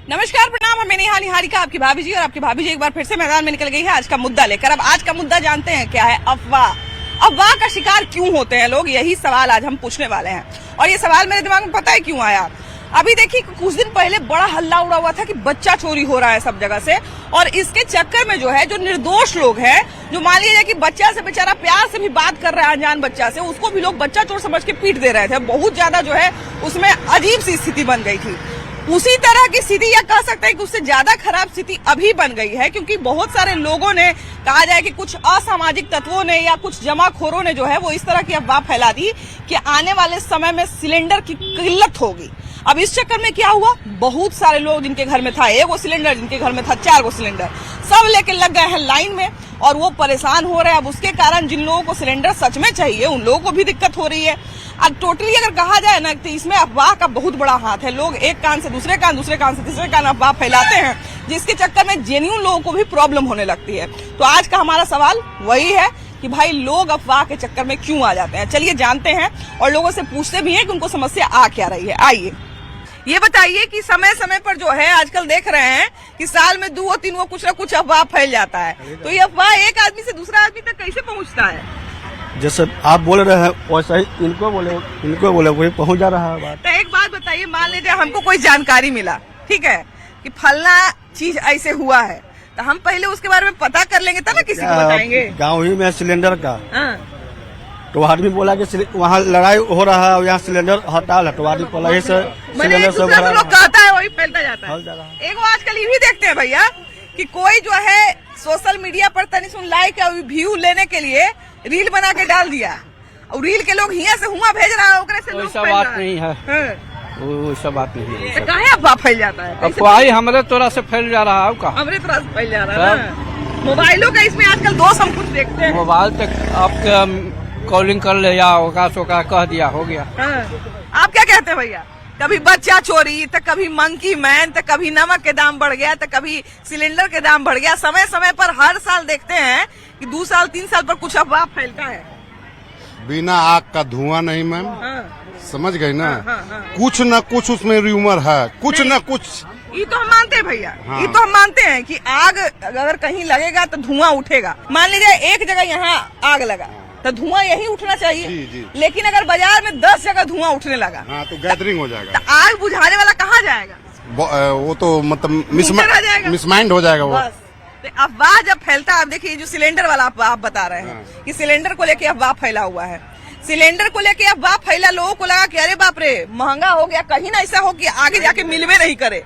नमस्कार, प्रणाम। मैं निहारिका, आपकी भाभी जी। और आपकी भाभी जी एक बार फिर से मैदान में निकल गई है आज का मुद्दा लेकर। अब आज का मुद्दा जानते हैं क्या है? अफवाह। अफवाह का शिकार क्यों होते हैं लोग, यही सवाल आज हम पूछने वाले हैं। और ये सवाल मेरे दिमाग में पता है क्यों आया? अभी देखिए, कुछ दिन पहले बड़ा हल्ला उड़ा हुआ था कि बच्चा चोरी हो रहा है सब जगह से, और इसके चक्कर में जो है जो निर्दोष लोग हैं, जो मान लीजिए कि बच्चा से बेचारा प्यार से भी बात कर रहा है, अनजान बच्चा से, उसको भी लोग बच्चा चोर समझ के पीट दे रहे थे। बहुत ज्यादा जो है उसमें अजीब सी स्थिति बन गई थी। उसी तरह की स्थिति, या कह सकते हैं कि उससे ज्यादा खराब स्थिति अभी बन गई है, क्योंकि बहुत सारे लोगों ने, कहा जाए कि कुछ असामाजिक तत्वों ने या कुछ जमाखोरों ने जो है वो इस तरह की अफवाह फैला दी कि आने वाले समय में सिलेंडर की किल्लत होगी। अब इस चक्कर में क्या हुआ, बहुत सारे लोग जिनके घर में था 1 सिलेंडर, जिनके घर में था 4 सिलेंडर, सब लेके लग गए हैं लाइन में और वो परेशान हो रहे हैं। अब उसके कारण जिन लोगों को सिलेंडर सच में चाहिए उन लोगों को भी दिक्कत हो रही है। अब टोटली अगर कहा जाए ना, तो इसमें अफवाह का बहुत बड़ा हाथ है। लोग एक कान से दूसरे कान, दूसरे कान से तीसरे कान अफवाह फैलाते हैं, जिसके चक्कर में जेन्युइन लोगों को भी प्रॉब्लम होने लगती है। तो आज का हमारा सवाल वही है कि भाई लोग अफवाह के चक्कर में क्यों आ जाते हैं। चलिए जानते हैं और लोगों से पूछते भी हैं कि उनको समस्या आ क्या रही है। आइए ये बताइए कि समय समय पर जो है आजकल देख रहे हैं कि साल में 2-3 कुछ ना कुछ अफवाह फैल जाता है, तो ये अफवाह एक आदमी से दूसरा आदमी तक कैसे पहुंचता है? जैसे आप बोल रहे हैं वैसा ही इनको बोले वही पहुंच जा रहा है बात। तो एक बात बताइए, मान लीजिए हमको कोई जानकारी मिला, ठीक है, कि फलना चीज ऐसे हुआ है, तो हम पहले उसके बारे में पता कर लेंगे तब ना किसी को बताएंगे। गाँव ही में सिलेंडर का तो आदमी बोला कि वहाँ लड़ाई हो रहा है और यहाँ सिलेंडर हड़ताल है, तो आदमी बोला से सिलेंडर सब लोग कहता है वही फैलता जाता है। एक आजकल ये भी देखते हैं भैया कि कोई जो है सोशल मीडिया पर तनी सुन लाइक या व्यू लेने के लिए रील बना के डाल दिया, और रील के लोग हिया से हुआ भेज रहा है, ओकरे से लोग वैसा बात नहीं है, वैसा बात नहीं है। काहे अफवाह फैल जाता है? अफवाह हमारे तोरा से फैल जा रहा है, हमारे तरह से फैल जा रहा है। मोबाइलों का इसमें आजकल दोष हम कुछ देखते हैं। मोबाइल तक आपका कॉलिंग कर ले या होगा कह दिया हो गया। आप क्या कहते हैं भैया? कभी बच्चा चोरी, तो कभी मंकी मैन, तो कभी नमक के दाम बढ़ गया, तो कभी सिलेंडर के दाम बढ़ गया। समय समय पर हर साल देखते हैं कि 2 साल 3 साल पर कुछ अफवाह फैलता है। बिना आग का धुआं नहीं मैम, समझ गई ना? कुछ न कुछ उसमें र्यूमर है, कुछ न कुछ। ये तो हम मानते हैं भैया, ये तो हम मानते हैं कि आग अगर कहीं लगेगा तो धुआं उठेगा। मान लीजिए एक जगह यहाँ आग लगा तो धुआं यही उठना चाहिए। जी। लेकिन अगर बाजार में 10 जगह धुआं उठने लगा, हाँ, तो गैदरिंग हो जाएगा। तो आग बुझाने वाला कहाँ जाएगा? वो तो मतलब मिसमाइंड हो जाएगा वो। तो अफवाह जब फैलता है, अब देखिए जो सिलेंडर वाला आप बता रहे हैं कि सिलेंडर को लेके अफवाह फैला हुआ है। सिलेंडर को लेके अफवाह फैला, लोगों को लगा कि अरे बाप रे महंगा हो गया, कहीं ना ऐसा हो कि आगे जाके मिलवे नहीं करे।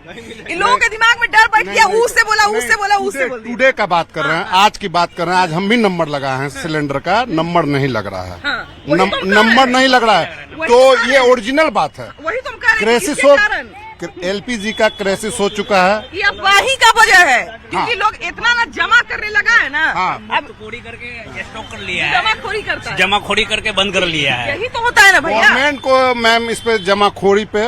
इन लोगों के दिमाग में डर बैठ गया, उससे बोला। टुडे का बात कर रहे हैं, आज की बात कर रहे हैं। आज हम भी नंबर लगाए हैं, सिलेंडर का नंबर नहीं लग रहा है। नंबर नहीं लग रहा है, तो ये ओरिजिनल बात है। वही तुम कह रहे हैं, एलपीजी का क्राइसिस हो चुका है। ये अफवाही का वजह है, क्योंकि लोग इतना ना जमा करने लगा है ना। अब खोरी करके स्टॉक कर लिया है, जमाखोरी करता है, जमाखोरी करके बंद कर लिया है। यही तो होता है ना भैया। गवर्नमेंट को मैम इस पे जमाखोरी पे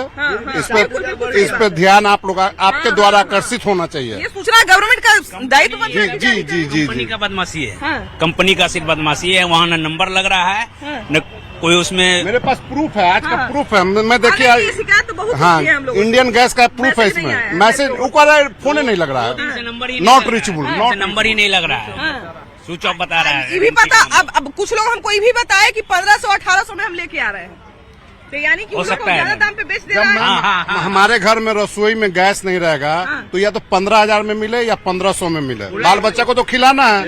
इस पे ध्यान आप लोग आपके द्वारा आकर्षित होना चाहिए। ये सूचना गवर्नमेंट का दायित्व बनता है। जी। कंपनी का बदमाशी है, कंपनी का सिर्फ बदमाशी है। वहाँ न नंबर लग रहा है न कोई उसमें। मेरे पास प्रूफ है, आज का प्रूफ है। मैं देखिए, हाँ, इंडियन गैस का प्रूफ है इसमें। मैसेज ऊपर फोन नहीं लग रहा है, नॉट रीचेबल, नंबर ही नहीं लग रहा है, स्विच ऑफ बता रहा है। ये भी पता, अब कुछ लोग हमको ये भी बताए कि 1500-1800 में हम लेके आ रहे हैं, तो यानी कि हो सकता है ज्यादा दाम पे बेच दे रहा है। हमारे घर में रसोई में गैस नहीं रहेगा तो या तो 15,000 में मिले या 1500 में मिले। बाल बच्चा को तो खिलाना है,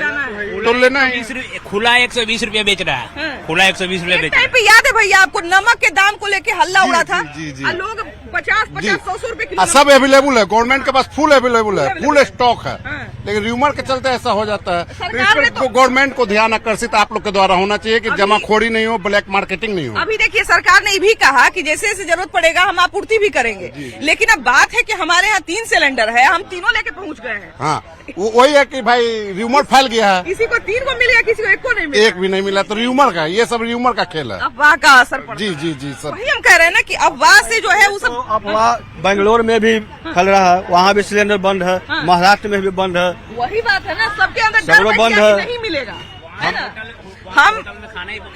तो लेना है। खुला 120 रुपया बेच रहा है, खुला 120 रुपया बेच रहा है। याद है भैया आपको नमक के दाम को लेके हल्ला उड़ा था? जी। लोग 50-100 रुपए किलो सब अवेलेबल है, गवर्नमेंट के पास फुल अवेलेबल है, फुल स्टॉक है। लेकिन र्यूमर के चलते ऐसा हो जाता है। तो इस पर गवर्नमेंट को ध्यान आकर्षित आप लोग के द्वारा होना चाहिए कि जमाखोरी नहीं हो, ब्लैक मार्केटिंग नहीं हो। अभी देखिए सरकार ने भी कहा कि जैसे जैसे जरूरत पड़ेगा हम आपूर्ति भी करेंगे, लेकिन अब बात है कि हमारे यहाँ 3 सिलेंडर है, हम तीनों लेके पहुँच गए हैं। हाँ, वही है कि भाई र्यूमर फैल गया है, किसी को 3 को मिल गया, किसी को 1 को नहीं मिला, एक भी नहीं मिला। तो र्यूमर का, ये सब र्यूमर का खेल है, अफवाह का असर पड़ता है। जी सर, वही हम कह रहे हैं ना कि अफवाह से जो है वो सब अफवाह बेंगलोर में भी फैल रहा है, वहाँ भी सिलेंडर बंद है, महाराष्ट्र में भी बंद है। वही बात है ना, सबके अंदर सगरों बंद है, नहीं मिलेगा, है ना।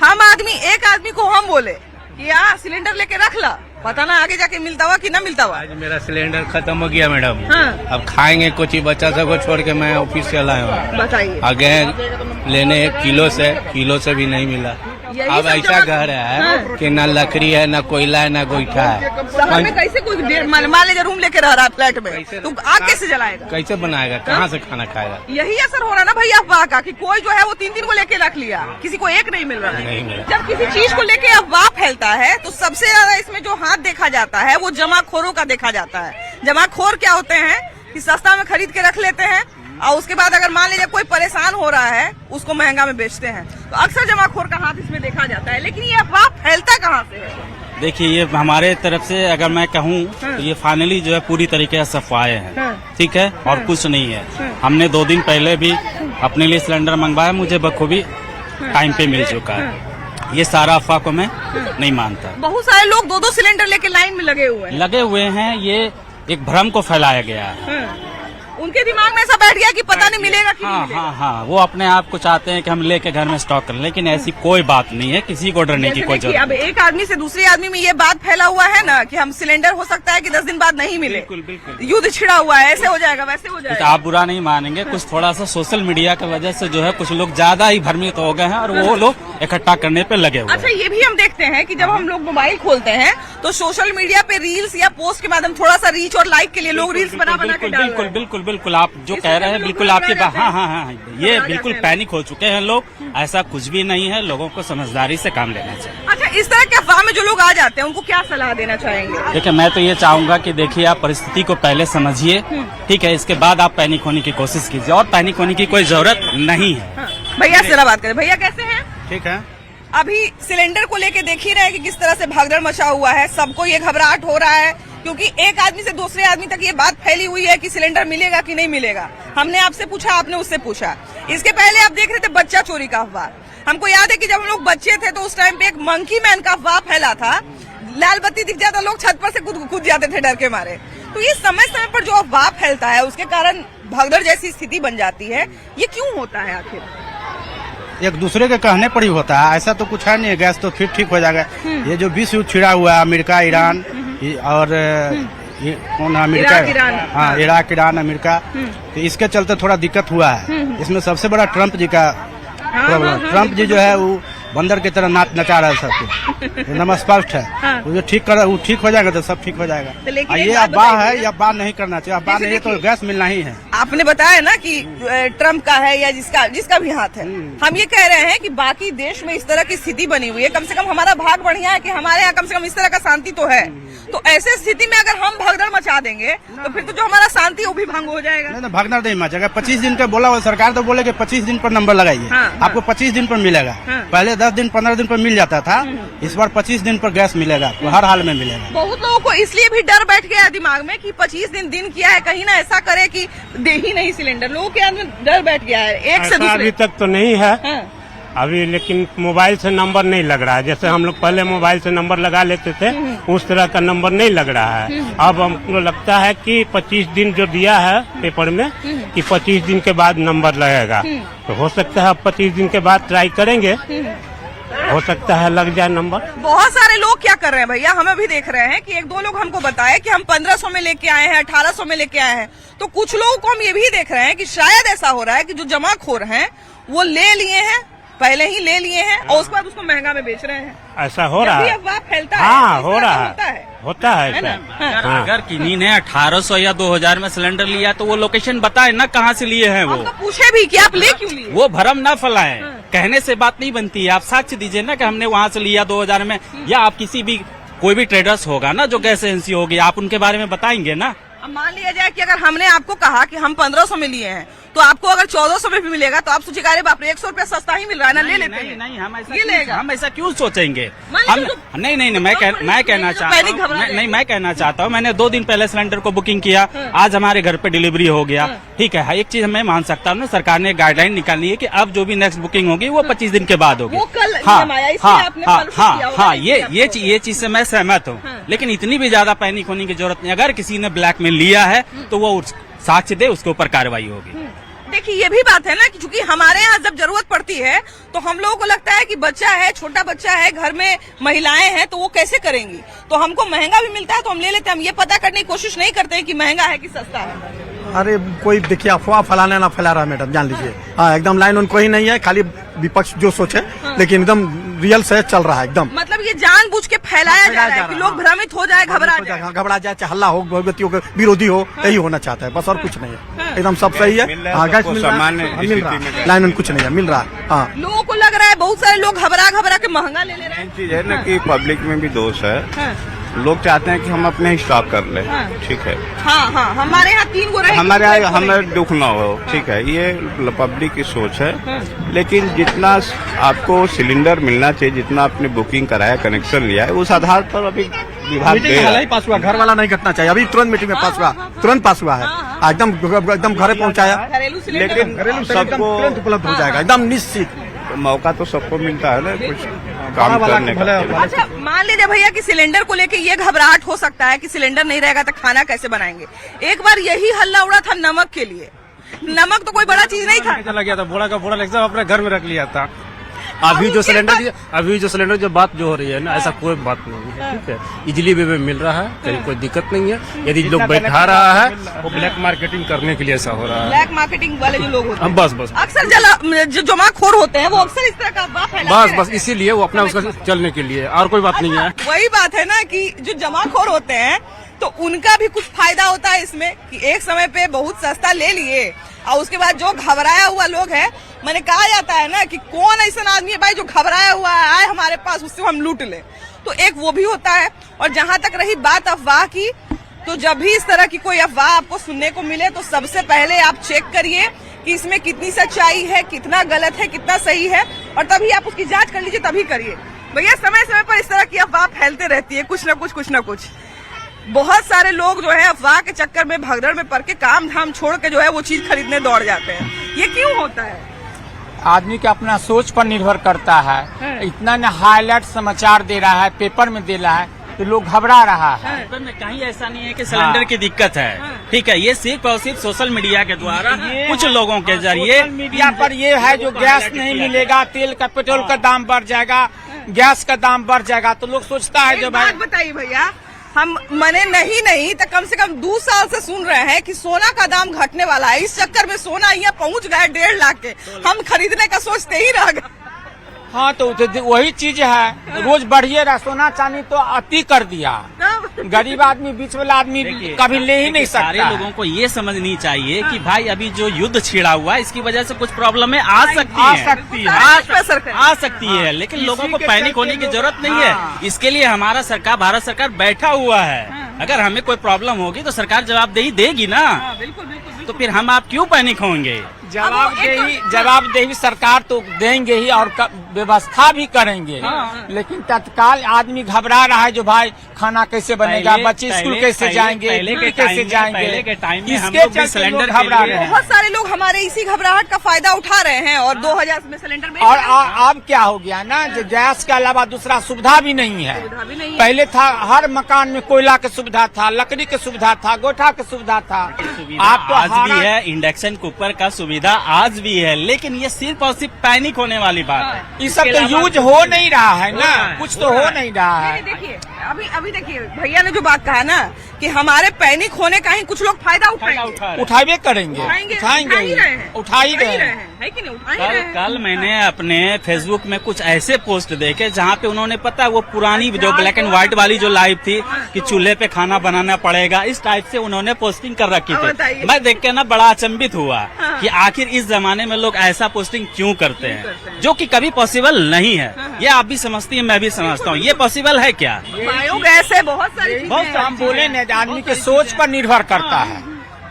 हम आदमी, एक आदमी को हम बोले कि यहाँ सिलेंडर लेके रख ला, पता ना आगे जाके मिलता हुआ कि ना मिलता हुआ। आज मेरा सिलेंडर खत्म हो गया मैडम। हाँ। अब खाएंगे कुछ ही, बच्चा सबको छोड़ के मैं ऑफिस से आया हूँ। बताइए। आगे लेने 1 किलो से भी नहीं मिला। यही अब सब ऐसा जगह- घर है हाँ। कि न लकड़ी है, न कोयला है, न गोईठा है। शहर में कैसे कोई मान लीजिए रूम लेके रह रहा है फ्लैट में, कैसे- तो आग कैसे जलाएगा? कैसे बनाएगा, कहाँ से खाना खाएगा? यही असर हो रहा है ना भैया अफवाह का, कि कोई जो है वो 3 को लेके रख लिया, किसी को एक नहीं मिल रहा है। नहीं मिला। जब किसी चीज को लेके अफवाह फैलता है तो सबसे ज्यादा इसमें जो हाथ देखा जाता है वो जमाखोरों का देखा जाता है। जमाखोर क्या होते हैं कि सस्ता में खरीद के रख लेते हैं और उसके बाद अगर मान लीजिए कोई परेशान हो रहा है उसको महंगा में बेचते हैं। तो अक्सर जमाखोर का हाथ इसमें देखा जाता है। लेकिन ये अफवाह फैलता कहाँ से है? देखिए, ये हमारे तरफ से अगर मैं कहूँ तो ये फाइनली जो है पूरी तरीके से अफवाहें हैं। ठीक है, और कुछ नहीं है। हमने 2 दिन पहले भी अपने लिए सिलेंडर मंगवाया, मुझे बखूबी टाइम पे मिल चुका है। ये सारा अफवाह को मैं नहीं मानता। बहुत सारे लोग 2-2 सिलेंडर लेके लाइन में लगे हुए हैं। लगे हुए हैं, ये एक भ्रम को फैलाया गया है। उनके दिमाग में ऐसा बैठ गया कि पता नहीं मिलेगा कि नहीं हाँ मिलेगा। हाँ हाँ, वो अपने आप को चाहते हैं कि हम लेके घर में स्टॉक करें, लेकिन ऐसी कोई बात नहीं है, किसी को डरने की जैसे कोई देखिए, जरूरत अब एक आदमी से दूसरे आदमी में ये बात फैला हुआ है ना कि हम सिलेंडर हो सकता है कि 10 दिन बाद नहीं मिले। बिल्कुल बिल्कुल। युद्ध छिड़ा हुआ है, ऐसे हो जाएगा वैसे हो कुछ जाएगा। आप बुरा नहीं मानेंगे, कुछ थोड़ा सा सोशल मीडिया की वजह से जो है कुछ लोग ज्यादा ही भ्रमित हो गए हैं और वो लोग इकट्ठा करने पे लगे हुए अच्छा, हैं। ये भी हम देखते हैं कि जब हम लोग मोबाइल खोलते हैं तो सोशल मीडिया पे रील्स या पोस्ट के माध्यम थोड़ा सा रीच और लाइक के लिए लोग रील्स बना बना के डाल रहे बिल्कुल हैं। बिल्कुल बिल्कुल, आप जो इससे कह रहे हैं लोग बिल्कुल घबरा आपकी बात। जाते हैं। हाँ हाँ हाँ, ये घबरा बिल्कुल जाते हैं। पैनिक हो चुके हैं लोग। ऐसा कुछ भी नहीं है, लोगों को समझदारी से काम लेना चाहिए। अच्छा, इस तरह के अफवाह में जो लोग आ जाते हैं उनको क्या सलाह देना चाहेंगे? देखिए, मैं तो ये चाहूंगा कि देखिए, आप परिस्थिति को पहले समझिए, ठीक है, इसके बाद आप पैनिक होने की कोशिश कीजिए, और पैनिक होने की कोई जरूरत नहीं है। हाँ, भैया से जरा बात करें। भैया कैसे हैं? ठीक है। अभी सिलेंडर को लेके देख ही रहे हैं कि किस तरह से भगदड़ मचा हुआ है। सबको ये घबराहट हो रहा है क्योंकि एक आदमी से दूसरे आदमी तक ये बात फैली हुई है कि सिलेंडर मिलेगा कि नहीं मिलेगा। हमने आपसे पूछा, आपने उससे पूछा। इसके पहले आप देख रहे थे बच्चा चोरी का अफवाह। हमको याद है कि जब हम लोग बच्चे थे तो उस टाइम पे एक मंकी मैन का अफवाह फैला था। लाल बत्ती दिख जाता लोग छत पर से कूद जाते थे डर के मारे। तो ये समय समय पर जो अफवाह फैलता है उसके कारण भगदड़ जैसी स्थिति बन जाती है। ये क्यों होता है आखिर? एक दूसरे के कहने पर ही होता है, ऐसा तो कुछ है नहीं। गैस तो फिर ठीक हो जाएगा। ये जो विश्व युद्ध छिड़ा हुआ है, अमेरिका ईरान और कौन अमेरिका, इराक, ईरान। हाँ, इराक ईरान अमेरिका, तो इसके चलते थोड़ा दिक्कत हुआ है। इसमें सबसे बड़ा ट्रम्प जी का प्रॉब्लम। ट्रम्प जी जो है वो बंदर की तरह नचा रहा है सबको, एकदम स्पष्ट है। वो जो वो ठीक हो जाएगा तो सब ठीक हो जाएगा। तो लेकिन और एक ये बात अफवाह बताइए। है, ये अफवाह नहीं करना चाहिए। अफवाह नहीं है तो गैस मिलना ही है। आपने बताया ना कि ट्रम्प का है या जिसका भी हाथ है। हम ये कह रहे हैं कि बाकी देश में इस तरह की स्थिति बनी हुई है। कम से कम हमारा भाग बढ़िया है कि हमारे यहाँ कम से कम इस तरह का शांति तो है। तो ऐसे स्थिति में अगर हम भगदड़ मचा देंगे तो फिर तो जो हमारा शांति है वो भी भंग हो जाएगा। नहीं, भागना नहीं मचेगा। 25 दिन का बोला हुआ सरकार तो बोले कि 25 दिन पर नंबर लगाइए। आपको 25 दिन पर मिलेगा। पहले 10 दिन 15 दिन पर मिल जाता था, इस बार 25 दिन पर गैस मिलेगा, तो हर हाल में मिलेगा। बहुत लोगों को इसलिए भी डर बैठ गया दिमाग में कि 25 दिन किया है, कहीं ना ऐसा करे कि दे ही नहीं सिलेंडर। लोगों के अंदर डर बैठ गया है एक से ऐसा दूसरे। अभी तक तो नहीं है हाँ। अभी, लेकिन मोबाइल से नंबर नहीं लग रहा है। जैसे हम लोग पहले मोबाइल से नंबर लगा लेते थे, उस तरह का नंबर नहीं लग रहा है। अब हमको लगता है कि 25 दिन जो दिया है पेपर में कि 25 दिन के बाद नंबर लगेगा, तो हो सकता है अब 25 दिन के बाद ट्राई करेंगे, हो सकता है लग जाए नंबर। बहुत सारे लोग क्या कर रहे हैं भैया, हमें भी देख रहे हैं कि 1-2 लोग हमको बताए कि हम 1500 में लेके आए हैं, 1800 में लेके आए हैं। तो कुछ लोगों को हम ये भी देख रहे हैं कि शायद ऐसा हो रहा है कि जो जमाखोर हैं वो ले लिए हैं, पहले ही ले लिए हैं और उसके बाद उसको महंगा में बेच रहे हैं। ऐसा हो रहा जब भी है। अफवाह फैलता है हाँ, तो हो इस तरह रहा होता है, होता है है ना? ऐसा। हाँ। अगर किन्हीं ने 1800 या 2000 में सिलेंडर लिया तो वो लोकेशन बताए ना कहाँ से लिए हैं वो। आपको पूछे भी कि आप ले क्यों लिए? वो भरम ना फैलाएं। कहने से बात नहीं बनती है। आप साक्ष्य दीजिए ना कि हमने वहाँ से लिया 2000 में, या आप किसी भी कोई भी ट्रेडर्स होगा ना जो गैस एजेंसी होगी, आप उनके बारे में बताएंगे ना। अब मान लिया जाए कि अगर हमने आपको कहा कि हम 1500 में लिए हैं तो आपको अगर 1400 में भी मिलेगा तो आप सोचिएगा अरे बाप रे 100 रुपया सस्ता ही मिल रहा है ना, ले लेते हैं। नहीं, हम ऐसा क्यों सोचेंगे? मान लीजिए हम नहीं, मैं कहना चाहता पैनिक घबरा हूँ, गए। नहीं, मैं कहना चाहता हूँ, मैंने 2 दिन पहले सिलेंडर को बुकिंग किया, आज हमारे घर पे डिलीवरी हो गया। ठीक है, एक चीज मैं मान सकता हूँ ना, सरकार ने गाइडलाइन निकाली है कि अब जो भी नेक्स्ट बुकिंग होगी वो 25 दिन के बाद होगी। वो कल हाँ नियम आया, इसलिए आपने कल किया होगा, हाँ, इसलिए ये चीज से मैं सहमत हूँ। लेकिन इतनी भी ज्यादा पैनिक होने की जरूरत नहीं। अगर किसी ने ब्लैक में लिया है तो वो साक्ष्य दे, उसके ऊपर कार्रवाई होगी। देखिए ये भी बात है ना कि चूंकि हमारे यहाँ जब जरूरत पड़ती है तो हम लोगों को लगता है कि बच्चा है, छोटा बच्चा है, घर में महिलाएं हैं, तो वो कैसे करेंगी। तो हमको महंगा भी मिलता है तो हम ले लेते हैं। हम ये पता करने की कोशिश नहीं करते हैं कि महंगा है कि सस्ता है। अरे कोई देखिए अफवाह फैलाना ना फैला रहा है मैडम, जान लीजिए। हाँ एकदम लाइन उनको ही नहीं है, खाली विपक्ष जो सोचे, लेकिन एकदम रियल से चल रहा है एकदम। मतलब ये जानबूझ के फैलाया जा रहा है कि लोग भ्रमित हो जाए, घबरा जाए, चाहे हल्ला हो, व्यक्तियों के विरोधी हो, यही होना चाहता है बस, और कुछ नहीं है। एकदम सब सही है। हाँ गैस मिल रहा है, लाइन कुछ नहीं है, मिल रहा है। हाँ लोगों को लग रहा है, बहुत सारे लोग घबरा के महंगा ले ले रहे हैं। चीज है ना कि पब्लिक में भी दोष है। लोग चाहते हैं कि हम अपने ही स्टॉक कर ले, ठीक है। हाँ हमारे यहाँ 3 गो रहे, हमारे यहाँ हमें दुख ना हो, ठीक है। ये पब्लिक की सोच है। लेकिन जितना आपको सिलेंडर मिलना चाहिए, जितना आपने बुकिंग कराया, कनेक्शन लिया है, उस आधार पर अभी विभाग दे रहा है। पास हुआ, घर वाला नहीं घटना चाहिए। अभी तुरंत मीटिंग में पास हुआ, तुरंत पास हुआ है, एकदम घरे पहुँचाया। लेकिन सबको तुरंत उपलब्ध हो जाएगा, एकदम निश्चित। मौका तो सबको मिलता है ना कुछ काम करने का। अच्छा मान लीजिए भैया कि सिलेंडर को लेके ये घबराहट हो सकता है कि सिलेंडर नहीं रहेगा तो खाना कैसे बनाएंगे। एक बार यही हल्ला उड़ा था नमक के लिए। नमक तो कोई बड़ा चीज नहीं था, चला गया था, बोरा का बोरा लेकर अपने घर में रख लिया था। अभी जो सिलेंडर जो बात जो हो रही है ना, ऐसा कोई बात नहीं है, ठीक है। इजिली वे में मिल रहा है, कहीं कोई दिक्कत नहीं है। यदि लोग बैठा रहा है वो ब्लैक मार्केटिंग करने के लिए ऐसा हो रहा है। ब्लैक मार्केटिंग वाले जो लोग होते हैं, बस अक्सर जो जमाखोर होते हैं वो अक्सर इस तरह का अफवाह फैलाते हैं। बस इसीलिए वो अपना उसका चलने के लिए, और कोई बात नहीं है। वही बात है ना कि जो जमाखोर होते हैं तो उनका भी कुछ फायदा होता है इसमें कि एक समय पे बहुत सस्ता ले लिए और उसके बाद जो घबराया हुआ लोग है, मैंने कहा जाता है ना कि कौन ऐसा आदमी है भाई जो घबराया हुआ है, आए हमारे पास, उससे हम लूट ले। तो एक वो भी होता है। और जहां तक रही बात अफवाह की, तो जब भी इस तरह की कोई अफवाह आपको सुनने को मिले तो सबसे पहले आप चेक करिए कि इसमें कितनी सच्चाई है, कितना गलत है, कितना सही है, और तभी आप उसकी जांच कर लीजिए, तभी करिए। भैया समय समय पर इस तरह की अफवाह फैलते रहती है, कुछ न कुछ। बहुत सारे लोग जो है अफवाह के चक्कर में भगदड़ में पड़ के काम धाम छोड़ के जो है वो चीज खरीदने दौड़ जाते हैं। ये क्यों होता है? आदमी के अपना सोच पर निर्भर करता है। इतना न हाईलाइट समाचार दे रहा है, पेपर में दे रहा है, तो लोग घबरा रहा है। पेपर में कहीं ऐसा नहीं है कि सिलेंडर की दिक्कत है, ठीक है। ये सिर्फ और सिर्फ सोशल मीडिया के द्वारा कुछ लोगों के जरिए मीडिया पर ये है जो गैस नहीं मिलेगा, तेल का, पेट्रोल का दाम बढ़ जाएगा, गैस का दाम बढ़ जाएगा, तो लोग सोचता है जो भाई। बताइए भैया, हम मने नहीं तो कम से कम 2 साल से सुन रहे हैं कि सोना का दाम घटने वाला है। इस चक्कर में सोना यहाँ पहुँच गया 1.5 लाख के, हम खरीदने का सोचते ही रह गए। हाँ तो वही चीज है, रोज बढ़िए रहा। सोना चांदी तो अति कर दिया, गरीब आदमी, बीच वाला आदमी कभी ले ही नहीं सकता। सारे लोगों को ये समझनी चाहिए कि भाई अभी जो युद्ध छिड़ा हुआ है, इसकी वजह से कुछ प्रॉब्लम आ सकती है, लेकिन लोगों को पैनिक होने की जरूरत नहीं है। इसके लिए हमारा सरकार, भारत सरकार बैठा हुआ है। अगर हमें कोई प्रॉब्लम होगी तो सरकार जवाबदेही देगी ना। तो फिर हम आप क्यों पैनिक होंगे? जवाबदेही सरकार तो देंगे ही और व्यवस्था भी करेंगे। लेकिन तत्काल आदमी घबरा रहा है जो भाई खाना कैसे बनेगा, बच्चे स्कूल कैसे जाएंगे, कैसे जाएंगे। इसके चलते लोग घबरा रहे हैं। बहुत सारे लोग हमारे इसी घबराहट का फायदा उठा रहे हैं और 2000 में सिलेंडर। और अब क्या हो गया ना, जो गैस के अलावा दूसरा सुविधा भी नहीं है। पहले था हर मकान में कोयला की सुविधा था, लकड़ी की सुविधा था, गोठा की सुविधा था। आप तो आज भी है, इंडक्शन कुकर का सुविधा आज भी है, लेकिन ये सिर्फ और सिर्फ पैनिक होने वाली बात है। ये सब तो यूज हो नहीं रहा है ना, कुछ तो हो नहीं रहा है। देखिए अभी देखिए भैया ने जो बात कहा ना कि हमारे पैनिक होने का ही कुछ लोग फायदा उठावे करेंगे, उठा ही रहे हैं। कल मैंने अपने फेसबुक में कुछ ऐसे पोस्ट देखे जहाँ पे उन्होंने पता वो पुरानी जो ब्लैक एंड व्हाइट वाली जो लाइव थी कि चूल्हे पे खाना बनाना पड़ेगा, इस टाइप से उन्होंने पोस्टिंग कर रखी थी। मैं देख के ना बड़ा अचंभित हुआ कि आखिर इस जमाने में लोग ऐसा पोस्टिंग क्यों करते हैं, जो कि कभी पॉसिबल नहीं है। ये आप भी समझती हैं, मैं भी समझता हूँ। ये पॉसिबल है क्या? बायोगैस है, बहुत सारी बहुत हम बोले न, आदमी के सोच पर निर्भर करता है।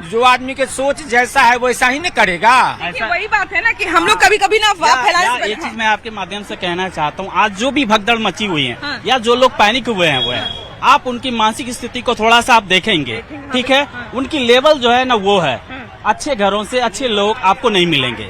जो आदमी के सोच जैसा है वैसा ही नहीं करेगा। वही बात है ना कि हम लोग कभी कभी ना अफवाह फैलाने। एक चीज मैं आपके माध्यम से कहना चाहता हूँ, आज जो भी भगदड़ मची हुई है या जो लोग पैनिक हुए हैं, वो है आप उनकी मानसिक स्थिति को थोड़ा सा आप देखेंगे, ठीक है। उनकी लेवल जो है ना वो है, अच्छे घरों से अच्छे लोग आपको नहीं मिलेंगे।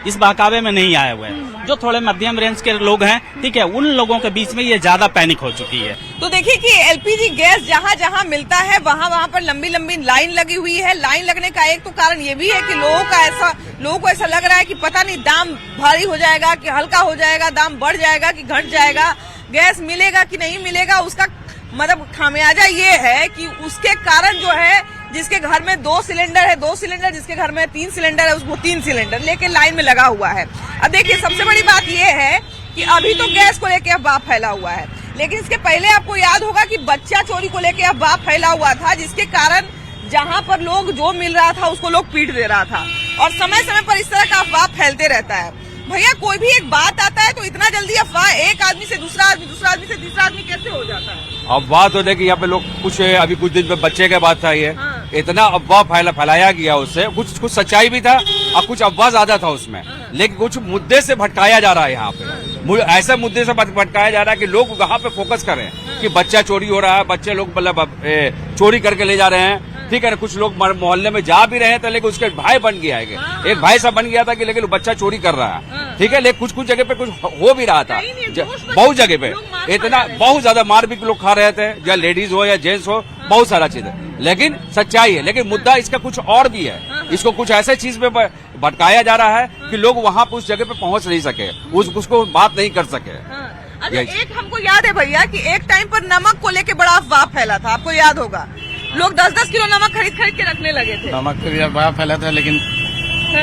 इस बहकावे में नहीं आए हुए हैं। जो थोड़े मध्यम रेंज के लोग हैं, ठीक है, उन लोगों के बीच में ये ज्यादा पैनिक हो चुकी है। तो देखिए कि एलपीजी गैस जहाँ जहाँ मिलता है वहाँ पर लंबी लंबी लाइन लगी हुई है। लाइन लगने का एक तो कारण ये भी है कि लोगों को ऐसा लग रहा है कि पता नहीं दाम भारी हो जाएगा कि हल्का हो जाएगा, दाम बढ़ जाएगा कि घट जाएगा, गैस मिलेगा कि नहीं मिलेगा। उसका मतलब खामियाजा ये है कि उसके कारण जो है जिसके घर में 2 सिलेंडर है 2 सिलेंडर, जिसके घर में 3 सिलेंडर है उसको 3 सिलेंडर लेके लाइन में लगा हुआ है। अब देखिए सबसे बड़ी बात ये है कि अभी तो गैस को लेके अफवाह फैला हुआ है, लेकिन इसके पहले आपको याद होगा कि बच्चा चोरी को लेके अफवाह फैला हुआ था, जिसके कारण जहां पर लोग जो मिल रहा था उसको लोग पीट दे रहा था। और समय समय पर इस तरह का अफवाह फैलते रहता है। भैया कोई भी एक बात आता है तो इतना जल्दी अफवाह एक आदमी से दूसरा आदमी, दूसरा आदमी से तीसरा आदमी कैसे हो जाता है? अफवाह तो देखिए यहाँ पे लोग अभी कुछ दिन पे बच्चे के बात था, ये इतना अफवाह फैलाया गया, उससे कुछ सच्चाई भी था और कुछ अफवाह ज्यादा था उसमें, लेकिन कुछ मुद्दे से भटकाया जा रहा है। यहाँ पे ऐसे मुद्दे से भटकाया जा रहा है कि लोग वहाँ पे फोकस करें कि बच्चा चोरी हो रहा है, बच्चे लोग मतलब चोरी करके ले जा रहे हैं, ठीक है ना। कुछ लोग मोहल्ले में जा भी रहे थे, लेकिन उसके भाई बन गया है, एक भाई सा बन गया था कि लेकिन बच्चा चोरी कर रहा है, ठीक है। लेकिन कुछ जगह पे कुछ हो भी रहा था, बहुत जगह पे इतना बहुत ज्यादा मार भी लोग खा रहे थे, या लेडीज हो या जेंट्स हो, बहुत सारा चीज है, लेकिन सच्चाई है। लेकिन मुद्दा इसका कुछ और भी है, इसको कुछ ऐसे चीज पे भटकाया जा रहा है कि लोग वहाँ पे उस जगह पे पहुँच नहीं सके, उसको बात नहीं कर सके। अच्छा, एक हमको याद है भैया कि एक टाइम पर नमक को लेके बड़ा अफवाह फैला था, आपको याद होगा, लोग 10-10 किलो नमक खरीद के रखने लगे थे। नमक पे भी अफवाह फैला था, लेकिन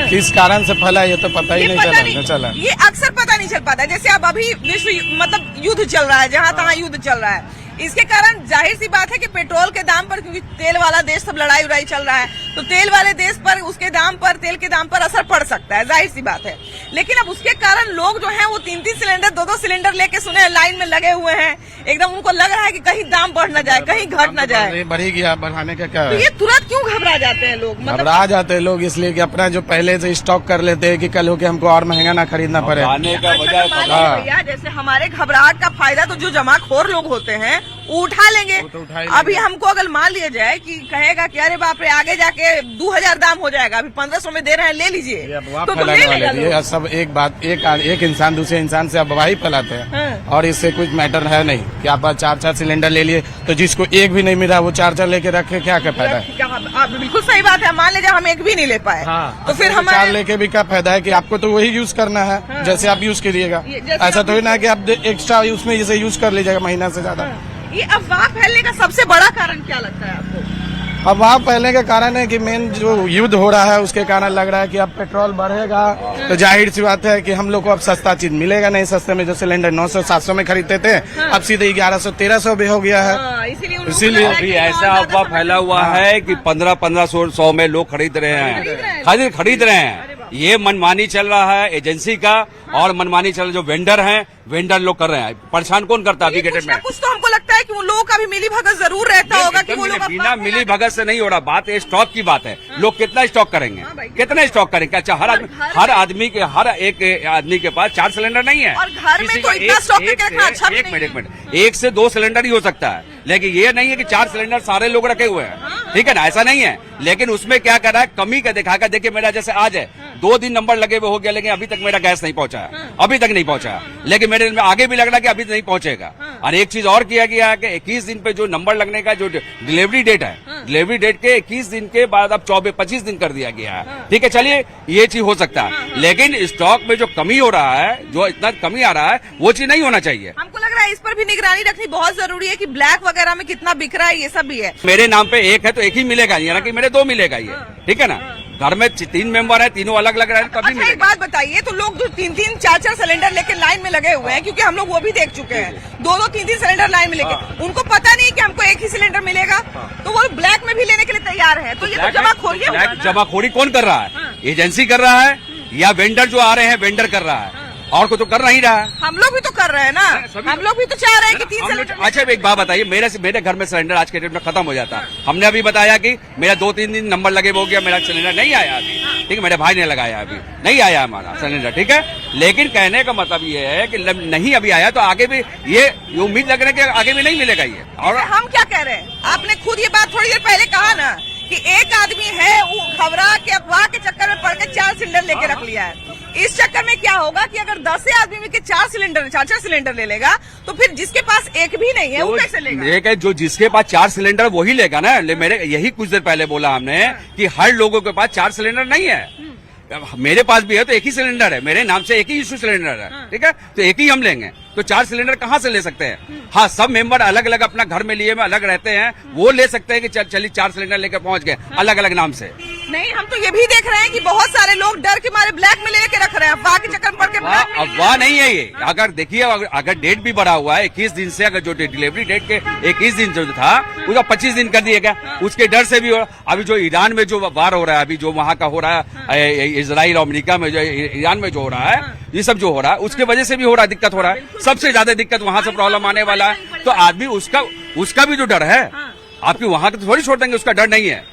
किस कारण से फैला ये तो पता ही नहीं चला। ये अक्सर पता नहीं चल पाता। जैसे अब अभी विश्व मतलब युद्ध चल रहा है, जहाँ तहाँ युद्ध चल रहा है, इसके कारण जाहिर सी बात है कि पेट्रोल के दाम पर, क्योंकि तेल वाला देश सब लड़ाई उड़ाई चल रहा है, तो तेल वाले देश पर उसके दाम पर, तेल के दाम पर असर पड़ सकता है, जाहिर सी बात है। लेकिन अब उसके कारण लोग जो हैं वो 3-3 सिलेंडर 2-2 सिलेंडर लेके सुने लाइन में लगे हुए हैं, एकदम उनको लग रहा है कि कहीं दाम बढ़ न जाए, कहीं घट न जाए। बढ़ी गया, बढ़ाने का क्या तो ये तुरंत क्यों घबरा जाते हैं लोग? घबरा जाते हैं लोग इसलिए कि अपना जो पहले से स्टॉक कर लेते हैं कि कल होके हमको और महंगा ना खरीदना पड़े। भैया जैसे हमारे घबराहट का फायदा तो जो जमाखोर लोग होते हैं वो उठा लेंगे। अभी हमको अगर मान लिया जाए कि कहेगा कि अरे बाप रे आगे जाके 2000 दाम हो जाएगा, अभी 1500 में दे रहे हैं, ले लीजिए, तो ले लेगा। सब एक बात, एक इंसान दूसरे इंसान से अफवाह ही फैलाते हैं, और इससे कुछ मैटर है नहीं कि आप 4-4 सिलेंडर ले लिए, तो जिसको एक भी नहीं मिला वो 4-4 लेके रखे, क्या फायदा है? बिल्कुल सही बात है। मान लीजिए हम एक भी नहीं ले पाए, तो फिर हम 4 लेके भी क्या फायदा है कि आपको तो वही यूज करना है जैसे आप यूज करिएगा। ऐसा तो ना कि आप एक्स्ट्रा उसमें जैसे यूज कर लीजिएगा महीना से ज्यादा। ये अफवाह फैलने का सबसे बड़ा कारण क्या लगता है आपको? अफवाह फैलने का कारण है कि मेन जो युद्ध हो रहा है उसके कारण लग रहा है कि अब पेट्रोल बढ़ेगा, तो जाहिर सी बात है कि हम लोग को अब सस्ता चीज मिलेगा नहीं। सस्ते में जो सिलेंडर 900-700 में खरीदते थे, अब सीधे 1100-1300 भी हो गया है। इसीलिए अभी ऐसा अफवाह फैला हुआ है कि 1500-100 में लोग खरीद रहे हैं, खरीद रहे हैं। ये मनमानी चल रहा है एजेंसी का, और मनमानी चल जो वेंडर लोग कर रहे हैं। परेशान कौन करता है अभी के डेट में? कुछ तो हमको लगता है कि वो लोगों का भी मिली भगत जरूर रहता होगा कि वो लोग बिना मिली भगत से नहीं हो रहा। बात स्टॉक की बात है, लोग कितना स्टॉक करेंगे, कितना स्टॉक करेंगे? अच्छा, हर एक आदमी के पास 4 सिलेंडर नहीं है, और घर में तो इतना स्टॉक करके रखना अच्छा नहीं है। एक मिनट 1 से 2 सिलेंडर ही हो सकता है, लेकिन ये नहीं है कि 4 सिलेंडर सारे लोग रखे हुए हैं, ठीक है ना, ऐसा नहीं है। लेकिन उसमें क्या कर रहा है, कमी का दिखाकर, देखिए मेरा जैसे आज है 2 दिन नंबर लगे हुए हो गया, लेकिन अभी तक मेरा गैस नहीं पहुंचा है, अभी तक नहीं पहुंचा है, लेकिन मेरे में आगे भी लग रहा है कि अभी नहीं पहुंचेगा। और एक चीज और किया गया है कि 21 दिन पे जो नंबर लगने का जो डिलीवरी डेट है, डिलीवरी डेट के 21 दिन के बाद अब 25 दिन कर दिया गया है, ठीक है। चलिए ये चीज हो सकता है, लेकिन स्टॉक में जो कमी हो रहा है, जो इतना कमी आ रहा है, वो चीज नहीं होना चाहिए। हमको लग रहा है इस पर भी निगरानी रखनी बहुत जरूरी है कि ब्लैक वगैरह में कितना बिक रहा है, ये सब भी है। मेरे नाम पे एक है तो एक ही मिलेगा, यानी कि मेरे 2 मिलेगा, ये ठीक है ना। घर में 3 मेंबर है, तीनों अलग अलग रहे, तभी अच्छा, एक बात बताइए, तो लोग जो 3-3, 4-4 सिलेंडर लेके लाइन में लगे हुए हैं, क्योंकि हम लोग वो भी देख चुके हैं, 2-2, 3-3 सिलेंडर लाइन में लेके, उनको पता नहीं कि हमको एक ही सिलेंडर मिलेगा, तो वो ब्लैक में भी लेने के लिए तैयार है। तो ये तो जमाखोरी है। जमाखोरी कौन कर रहा है? एजेंसी कर रहा है, या वेंडर जो आ रहे हैं वेंडर कर रहा है, और कोई तो कर नहीं रहा है। हम लोग भी तो कर रहे हैं ना, हम लोग भी तो चाह रहे हैं कि 3 सिलेंडर। अच्छा, एक बात बताइए, मेरे घर में सिलेंडर आज के डेट में खत्म हो जाता है। हमने अभी बताया कि मेरा 2-3 दिन नंबर लगे हो गया, मेरा सिलेंडर नहीं आया अभी, ठीक है, मेरे भाई ने लगाया, अभी नहीं आया हमारा सिलेंडर, ठीक है। लेकिन कहने का मतलब ये है कि नहीं अभी आया तो आगे भी ये उम्मीद लग रहा है कि आगे भी नहीं मिलेगा ये। और हम क्या कह रहे हैं, आपने खुद ये बात थोड़ी देर पहले कहा ना कि एक आदमी है वो घबरा के अफवाह के चक्कर में पड़ के 4 सिलेंडर लेके रख लिया है। इस चक्कर में क्या होगा कि अगर 10 से आदमी में के 4 सिलेंडर ले लेगा तो फिर जिसके पास एक भी नहीं है वो कैसे लेगा? एक है जो जिसके पास 4 सिलेंडर वही लेगा ना। मेरे यही कुछ देर पहले बोला हमने कि हर लोगों के पास 4 सिलेंडर नहीं है। मेरे पास भी है तो एक ही सिलेंडर है, मेरे नाम से एक ही इशू सिलेंडर है, ठीक है, तो एक ही हम लेंगे। तो 4 सिलेंडर कहाँ से ले सकते हैं? हाँ, सब मेंबर अलग अलग अपना घर में लिए में अलग रहते हैं, वो ले सकते हैं कि चलिए 4 सिलेंडर लेकर पहुंच गए अलग अलग नाम से। नहीं, हम तो ये भी देख रहे हैं कि बहुत सारे लोग डर के मारे ब्लैक में लेके रख रहे हैं, अफवाह के चक्कर में पड़ के। अफवाह नहीं है ये। अगर देखिए, अगर डेट भी बढ़ा हुआ है 21 दिन से, अगर जो डिलीवरी डेट के 21 दिन जो था उसका 25 दिन कर दिया गया, उसके डर से भी। अभी जो ईरान में जो वार हो रहा है, अभी जो वहाँ का हो रहा है, इजराइल और अमेरिका में जो ईरान में जो हो रहा है, ये सब जो हो रहा है उसके वजह से भी हो रहा है, दिक्कत हो रहा है। सबसे ज्यादा दिक्कत वहाँ से प्रॉब्लम आने वाला है। तो आदमी उसका भी जो डर है, आपकी वहाँ तो थोड़ी छोड़ देंगे, उसका डर नहीं है।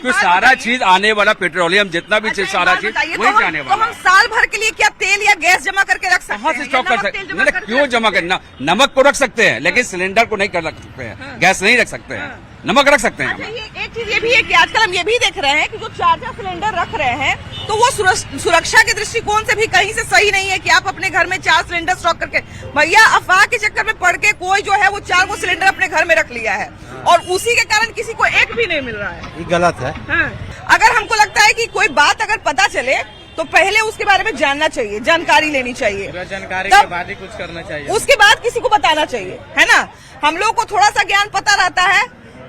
तो सारा चीज आने वाला पेट्रोलियम जितना भी चीज, सारा चीज वही जाने वाला। तो हम साल भर के लिए क्या तेल या गैस जमा करके रख सकते हैं? कहाँ से स्टॉक कर सकते हैं? क्यों जमा करना? नमक को रख सकते हैं, लेकिन सिलेंडर को नहीं कर सकते हैं, गैस नहीं रख सकते हैं, नमक रख सकते हैं। अच्छा, एक चीज ये भी है कि आजकल हम ये भी देख रहे हैं कि जो 4 सिलेंडर रख रहे हैं तो वो सुरक्षा के दृष्टिकोण से भी कहीं से सही नहीं है कि आप अपने घर में 4 सिलेंडर स्टॉक करके। भैया, अफवाह के चक्कर में पड़ के कोई जो है वो 4 सिलेंडर अपने घर में रख लिया है और उसी के कारण किसी को एक भी नहीं मिल रहा है। ये गलत है। अगर हमको लगता है कि कोई बात अगर पता चले तो पहले उसके बारे में जानना चाहिए, जानकारी लेनी चाहिए, जानकारी के बाद ही कुछ करना चाहिए, उसके बाद किसी को बताना चाहिए, है ना। हम लोग को थोड़ा सा ज्ञान पता रहता है,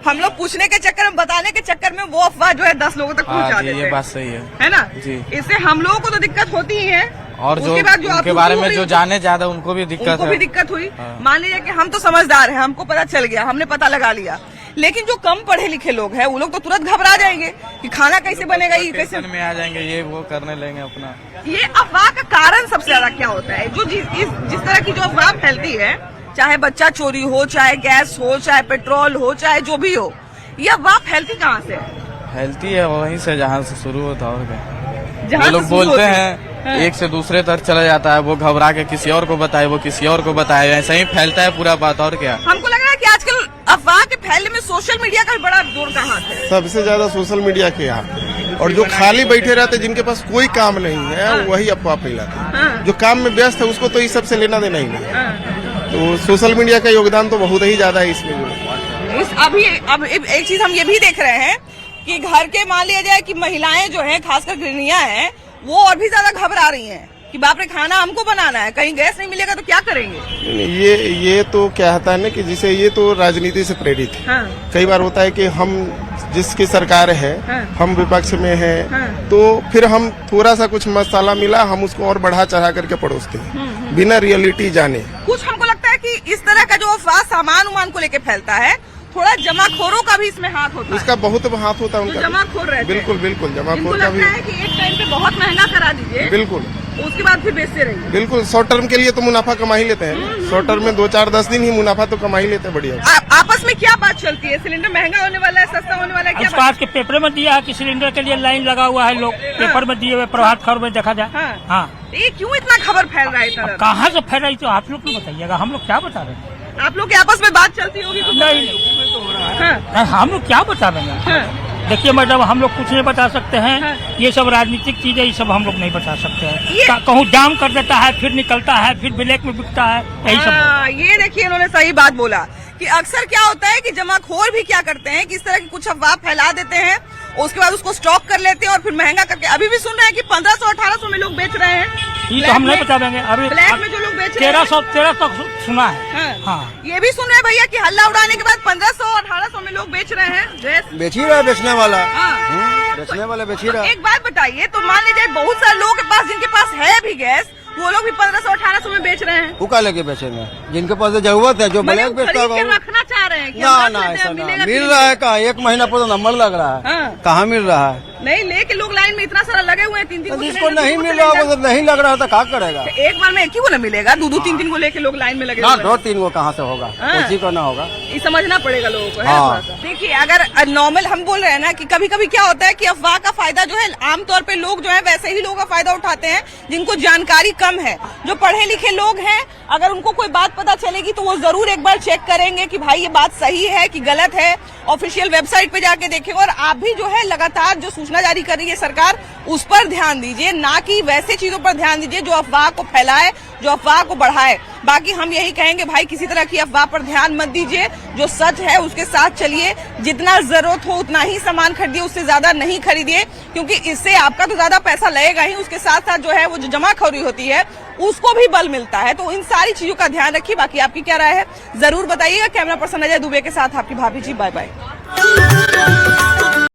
हम लोग पूछने के चक्कर में, बताने के चक्कर में वो अफवाह जो है 10 लोगों तक पहुंचा देते हैं। ये बात सही है ना जी। इससे हम लोगों को तो दिक्कत होती ही है, और जो उनके बारे में जो जाने ज्यादा उनको भी दिक्कत हुई। मान लीजिए कि हम तो समझदार हैं, हमको पता चल गया, हमने पता लगा लिया, लेकिन जो कम पढ़े लिखे लोग हैं वो लोग तो तुरंत घबरा जाएंगे कि खाना कैसे बनेगा, ये कैसे में आ जाएंगे, ये वो करने लेंगे अपना। ये अफवाह का कारण सबसे ज्यादा क्या होता है? जो जिस तरह की जो अफवाह फैलती है, चाहे बच्चा चोरी हो, चाहे गैस हो, चाहे पेट्रोल हो, चाहे जो भी हो, ये अफवाह फैलती कहाँ से है? फैलती है वहीं से जहाँ से शुरू होता है। जहाँ लोग बोलते हैं एक से दूसरे तक चला जाता है, वो घबरा के किसी और को बताए, वो किसी और को बताए, ऐसा ही फैलता है पूरा बात। और क्या, हमको लग रहा है कि आजकल अफवाह के फैलने में सोशल मीडिया का बड़ा जोर का हाथ है। सबसे ज्यादा सोशल मीडिया के हाथ, और जो खाली बैठे रहते, जिनके पास कोई काम नहीं है, वही अफवाह फैलाते। जो काम में व्यस्त है उसको तो इस सबसे लेना देना ही नहीं। तो सोशल मीडिया का योगदान तो बहुत ही ज्यादा है इसमें। अब एक चीज हम ये भी देख रहे हैं कि घर के, मान लिया जाए कि महिलाएं जो हैं, खासकर गृहिणियां हैं, वो और भी ज्यादा घबरा रही हैं कि बाप रे, खाना हमको बनाना है, कहीं गैस नहीं मिलेगा तो क्या करेंगे। ये तो क्या होता है ना कि जिसे, ये तो राजनीति से प्रेरित है। कई बार होता है कि हम जिसकी सरकार है, हम विपक्ष में है, तो फिर हम थोड़ा सा कुछ मसाला मिला, हम उसको और बढ़ा चढ़ा करके परोसते हैं बिना रियलिटी जाने। कुछ हमको लगता है कि इस तरह का जो अफवाह सामान उमान को लेके फैलता है, थोड़ा जमाखोरों का भी इसमें हाथ होता है। इसका बहुत हाथ होता है उनका। जमाखोर रहते हैं। बिल्कुल बिल्कुल, जमाखोर का भी है कि एक टाइम पे बहुत महंगा करा दीजिए, बिल्कुल, उसके बाद फिर बेचते रहिए। बिल्कुल, शॉर्ट टर्म के लिए तो मुनाफा कमा ही लेते हैं। शॉर्ट टर्म में 2-4-10 दिन ही मुनाफा तो कमा ही लेते हैं। बढ़िया। आपस में क्या बात चलती है? सिलेंडर महंगा होने वाला है, सस्ता होने वाला है, क्या उसका आज के पेपर में दिया है कि सिलेंडर के लिए लाइन लगा हुआ है, लोग पेपर में दिए हुए, प्रभात खबर में देखा जाए। हाँ, ये क्यों इतना खबर फैल रहा है? कहाँ से फैल रही तो आप लोग को बताइएगा, हम लोग क्या बता रहे हैं? आप लोग के आपस में बात चलती होगी? नहीं, हम लोग क्या बता रहे हैं? देखिए मैडम, हम लोग कुछ नहीं बता सकते हैं, ये सब राजनीतिक चीजें, ये सब हम लोग नहीं बता सकते हैं। कहूँ जाम कर देता है, फिर निकलता है, फिर ब्लैक में बिकता है, यही सब। ये देखिए, इन्होंने सही बात बोला कि अक्सर क्या होता है कि जमाखोर भी क्या करते हैं कि इस तरह की कुछ अफवाह फैला देते हैं, उसके बाद उसको स्टॉक कर लेते हैं और फिर महंगा करके। अभी भी सुन रहे हैं कि 1500-1800 में लोग बेच रहे हैं। ये तो हम नहीं बता देंगे। अभी ब्लैक में जो लोग बेच रहे हैं 1300 सुना है। हाँ, ये भी सुन रहे हैं भैया कि हल्ला उड़ाने के बाद 1500-1800 में लोग बेच रहे हैं गैस। बेच ही रहा है बेचने वाला। बेचने वाला बेच ही रहा। एक बात बताइए, तो मान लीजिए बहुत सारे लोगों के पास, जिनके पास है भी गैस, वो लोग भी 1500-1800 में बेच रहे हैं। वो का लेके बेचेंगे? जिनके पास जरूरत है, जो ब्लैक बेचता होगा, रखना चाह रहे हैं। ना ऐसा ना मिल रहा है। कहाँ 1 महीना पूरा नंबर लग रहा है, कहाँ मिल रहा है? नहीं, लेके लोग लाइन में इतना सारा लगे हुए हैं, 3-3 जिसको नहीं मिल रहा, वो नहीं लग रहा तो क्या करेगा? एक बार में एक ही को न मिलेगा, 2-3 को लेके लोग लाइन में लगे। 2-3 को कहाँ से होगा? किसी को ना होगा। ये समझना पड़ेगा लोगों को। देखिए, अगर नॉर्मल हम बोल रहे हैं ना कि कभी कभी क्या होता है कि अफवाह का फायदा जो है, आमतौर पे लोग जो है वैसे ही लोगों का फायदा उठाते हैं जिनको जानकारी कम है। जो पढ़े लिखे लोग हैं, अगर उनको कोई बात पता चलेगी तो वो जरूर एक बार चेक करेंगे कि भाई ये बात सही है कि गलत है, ऑफिशियल वेबसाइट पे जाके देखें। और आप भी जो है लगातार जो सूचना जारी कर रही है सरकार, उस पर ध्यान दीजिए, ना कि वैसे चीजों पर ध्यान दीजिए जो अफवाह को फैलाए, जो अफवाह को बढ़ाए। बाकी हम यही कहेंगे भाई, किसी तरह की अफवाह पर ध्यान मत दीजिए, जो सच है उसके साथ चलिए, जितना जरूरत हो उतना ही सामान खरीदिए, उससे ज्यादा नहीं खरीदिए, क्योंकि इससे आपका तो ज्यादा पैसा लगेगा ही, उसके साथ साथ जो है वो जो जमाखोरी होती है उसको भी बल मिलता है। तो इन सारी चीजों का ध्यान रखिए। बाकी आपकी क्या राय है जरूर बताइएगा। कैमरा पर्सन अजय दुबे के साथ आपकी भाभी जी, बाय बाय।